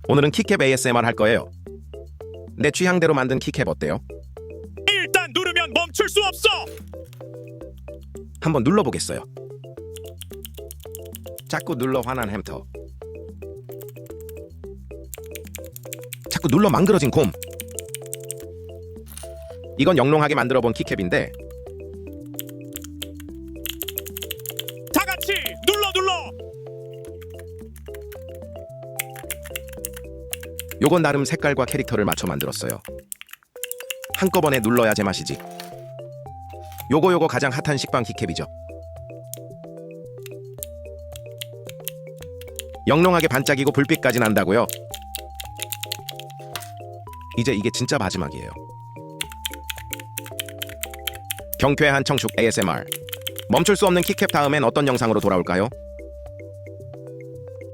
오늘은 키캡 ASMR 할 거예요. 내 취향대로 만든 키캡 어때요? 일단 누르면 멈출 수 없어. 한번 눌러보겠어요. 자꾸 눌러 화난 햄터. 자꾸 눌러 망그러진 곰. 이건 영롱하게 만들어본 키캡인데 다 같이 눌러. 요건 나름 색깔과 캐릭터를 맞춰 만들었어요. 한꺼번에 눌러야 제맛이지. 요거 가장 핫한 식빵 키캡이죠. 영롱하게 반짝이고 불빛까지 난다고요? 이제 이게 진짜 마지막이에요. 경쾌한 청축 ASMR. 멈출 수 없는 키캡 다음엔 어떤 영상으로 돌아올까요?